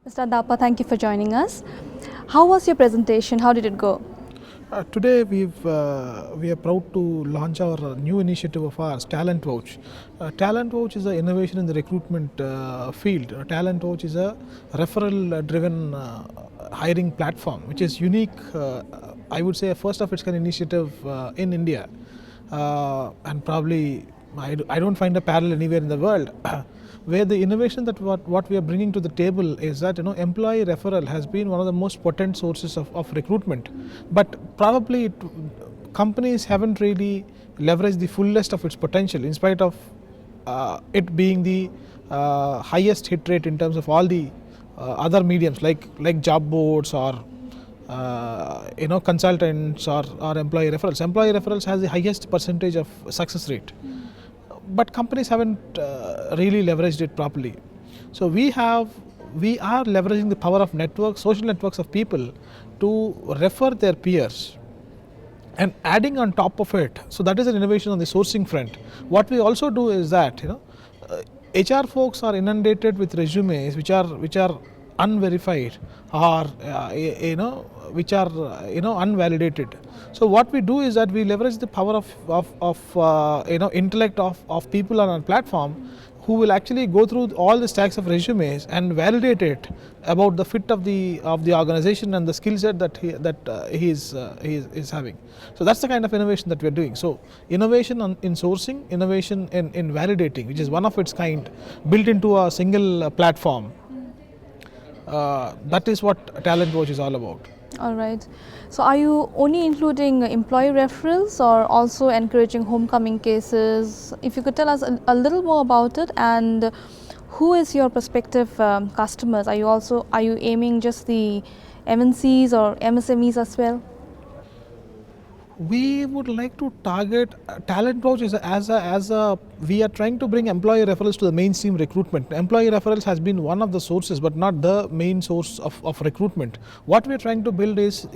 Mr. Adapa, thank you for joining us. How was your presentation? How did it go? Today we are proud to launch our new initiative of ours, Talent Vouch. Talent Vouch is an innovation in the recruitment field. Talent Vouch is a referral-driven hiring platform, which is unique. I would say a first of its kind initiative in India, and probably I don't find a parallel anywhere in the world. Where the innovation that what we are bringing to the table is that employee referral has been one of the most potent sources of recruitment, but probably companies haven't really leveraged the fullest of its potential in spite of it being the highest hit rate in terms of all the other mediums like job boards or consultants or employee referrals. Employee referrals has the highest percentage of success rate, but companies haven't really leveraged it properly. So we are leveraging the power of networks, social networks of people to refer their peers and adding on top of it. So that is an innovation on the sourcing front. What we also do is that HR folks are inundated with resumes which are unverified or which are unvalidated. So what we do is that we leverage the power of intellect of people on our platform who will actually go through all the stacks of resumes and validate it about the fit of the organization and the skill set that he is having. So that's the kind of innovation that we are doing. So innovation in sourcing, innovation in validating, which is one of its kind, built into a single platform. That is what Talent Vouch is all about. All right. So are you only including employee referrals or also encouraging homecoming cases? If you could tell us a little more about it, and who is your prospective customers? Are you aiming just the MNCs or MSMEs as well? We would like to target Talent Vouch as a we are trying to bring employee referrals to the mainstream recruitment. Employee referrals has been one of the sources, but not the main source of recruitment. What we are trying to build is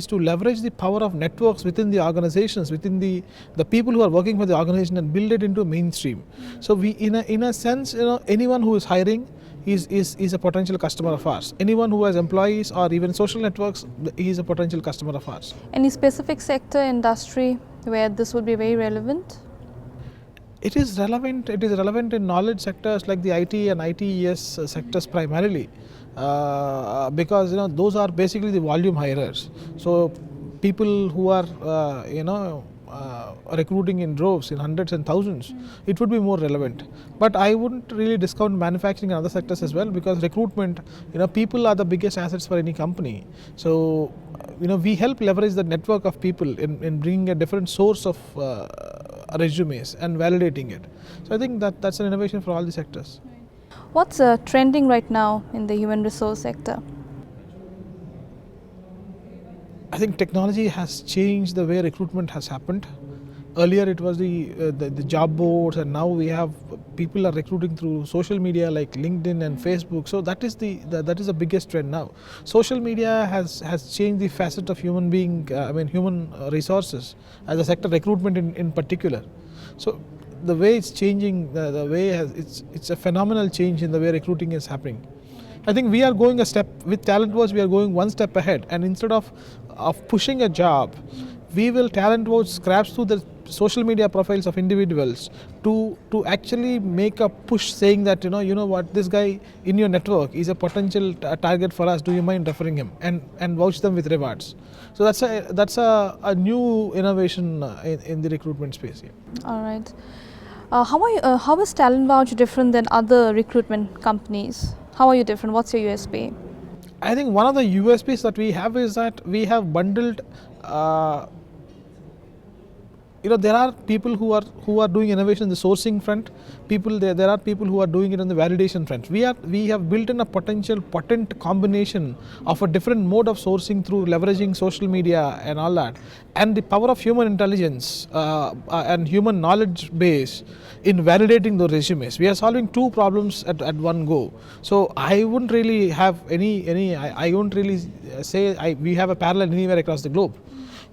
to leverage the power of networks within the organizations, within the people who are working for the organization, and build it into mainstream. So we, in a sense, anyone who is hiring is a potential customer of ours. Anyone who has employees or even social networks, he is a potential customer of ours. Any specific sector, industry where this would be very relevant? It is relevant. It is relevant in knowledge sectors like the IT and ITES sectors primarily, because those are basically the volume hirers. So people who are recruiting in droves, in hundreds and thousands, it would be more relevant. But I wouldn't really discount manufacturing and other sectors as well, because recruitment, people are the biggest assets for any company. So we help leverage the network of people in bringing a different source of resumes and validating it. So I think that's an innovation for all the sectors. What's trending right now in the human resource sector? I think technology has changed the way recruitment has happened. Earlier it was the job boards, and now we have people are recruiting through social media like LinkedIn and Facebook. So that is the biggest trend now. Social media has changed the facet of human resources as a sector, recruitment in particular. So the way it's changing, it's a phenomenal change in the way recruiting is happening. I think we are going a step with Talent Vouch. We are going one step ahead, and instead of pushing a job, we will Talent Vouch scraps through the social media profiles of individuals to actually make a push, saying that what, this guy in your network is a potential target for us. Do you mind referring him, and vouch them with rewards? So that's a new innovation in the recruitment space. Yeah. All right. How is Talent Vouch different than other recruitment companies? How are you different? What's your USP? I think one of the USPs that we have is that we have bundled. There are people who are doing innovation in the sourcing front. There are people who are doing it on the validation front. We have built in a potent combination of a different mode of sourcing through leveraging social media and all that, and the power of human intelligence and human knowledge base in validating those resumes. We are solving two problems at one go. So I wouldn't really have I wouldn't really say we have a parallel anywhere across the globe.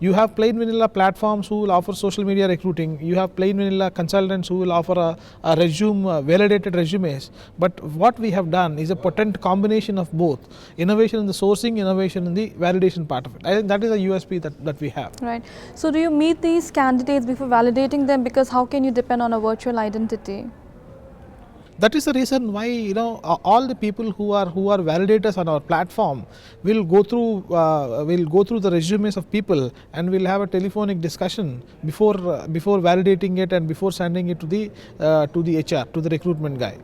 You have plain vanilla platforms who will offer social media recruiting. You have plain vanilla consultants who will offer a resume, validated resumes. But what we have done is a potent combination of both innovation in the sourcing, innovation in the validation part of it. I think that is a USP that we have. Right. So do you meet these candidates before validating them, because how can you depend on a virtual identity? That is the reason why all the people who are validators on our platform will go through the resumes of people, and will have a telephonic discussion before validating it and before sending it to the HR, to the recruitment guy.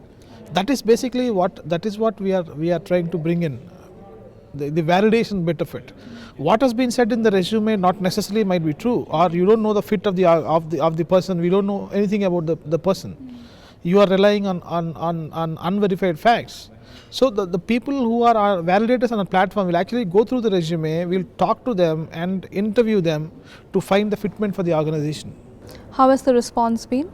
That is basically what we are trying to bring in, the validation bit of it. What has been said in the resume not necessarily might be true, or you don't know the fit of the person. We don't know anything about the person. You are relying on unverified facts. So the people who are validators on a platform will actually go through the resume, will talk to them and interview them to find the fitment for the organization. How has the response been?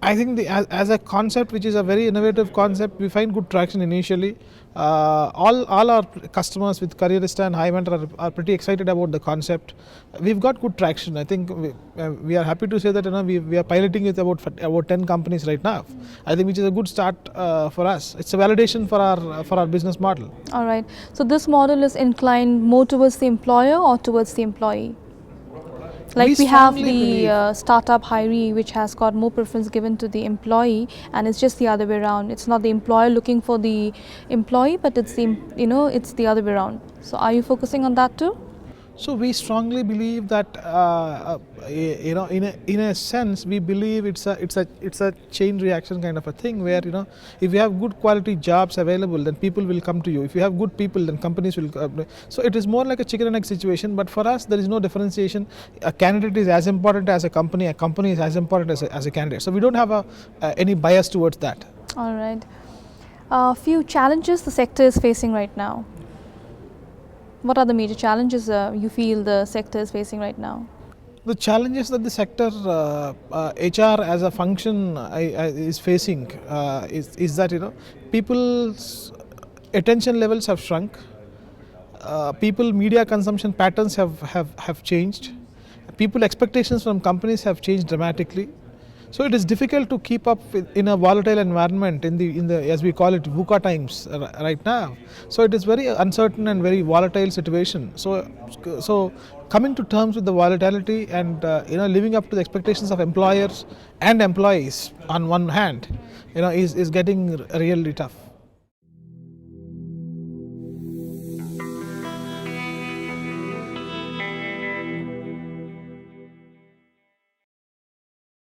I think as a concept, which is a very innovative concept, we find good traction initially. All our customers with Careerista and Highmentor are pretty excited about the concept. We've got good traction. I think we are happy to say that we are piloting with about 10 companies right now. I think which is a good start for us. It's a validation for our business model. All right. So this model is inclined more towards the employer or towards the employee? Like we have the startup hiree, which has got more preference given to the employee, and it's just the other way around. It's not the employer looking for the employee, but it's it's the other way around. So are you focusing on that too? So we strongly believe that in a sense we believe it's a chain reaction kind of a thing, where if you have good quality jobs available, then people will come to you. If you have good people, then companies will so it is more like a chicken and egg situation. But for us there is no differentiation. A candidate is as important as a company is as important as a candidate. So we don't have any bias towards that. All right. A few challenges the sector is facing right now. What are the major challenges you feel the sector is facing right now? The challenges that the sector, HR as a function is facing is that people's attention levels have shrunk. People media consumption patterns have changed. People expectations from companies have changed dramatically. So it is difficult to keep up in a volatile environment in the as we call it VUCA times right now. So it is very uncertain and very volatile situation. So coming to terms with the volatility and living up to the expectations of employers and employees on one hand, is getting really tough.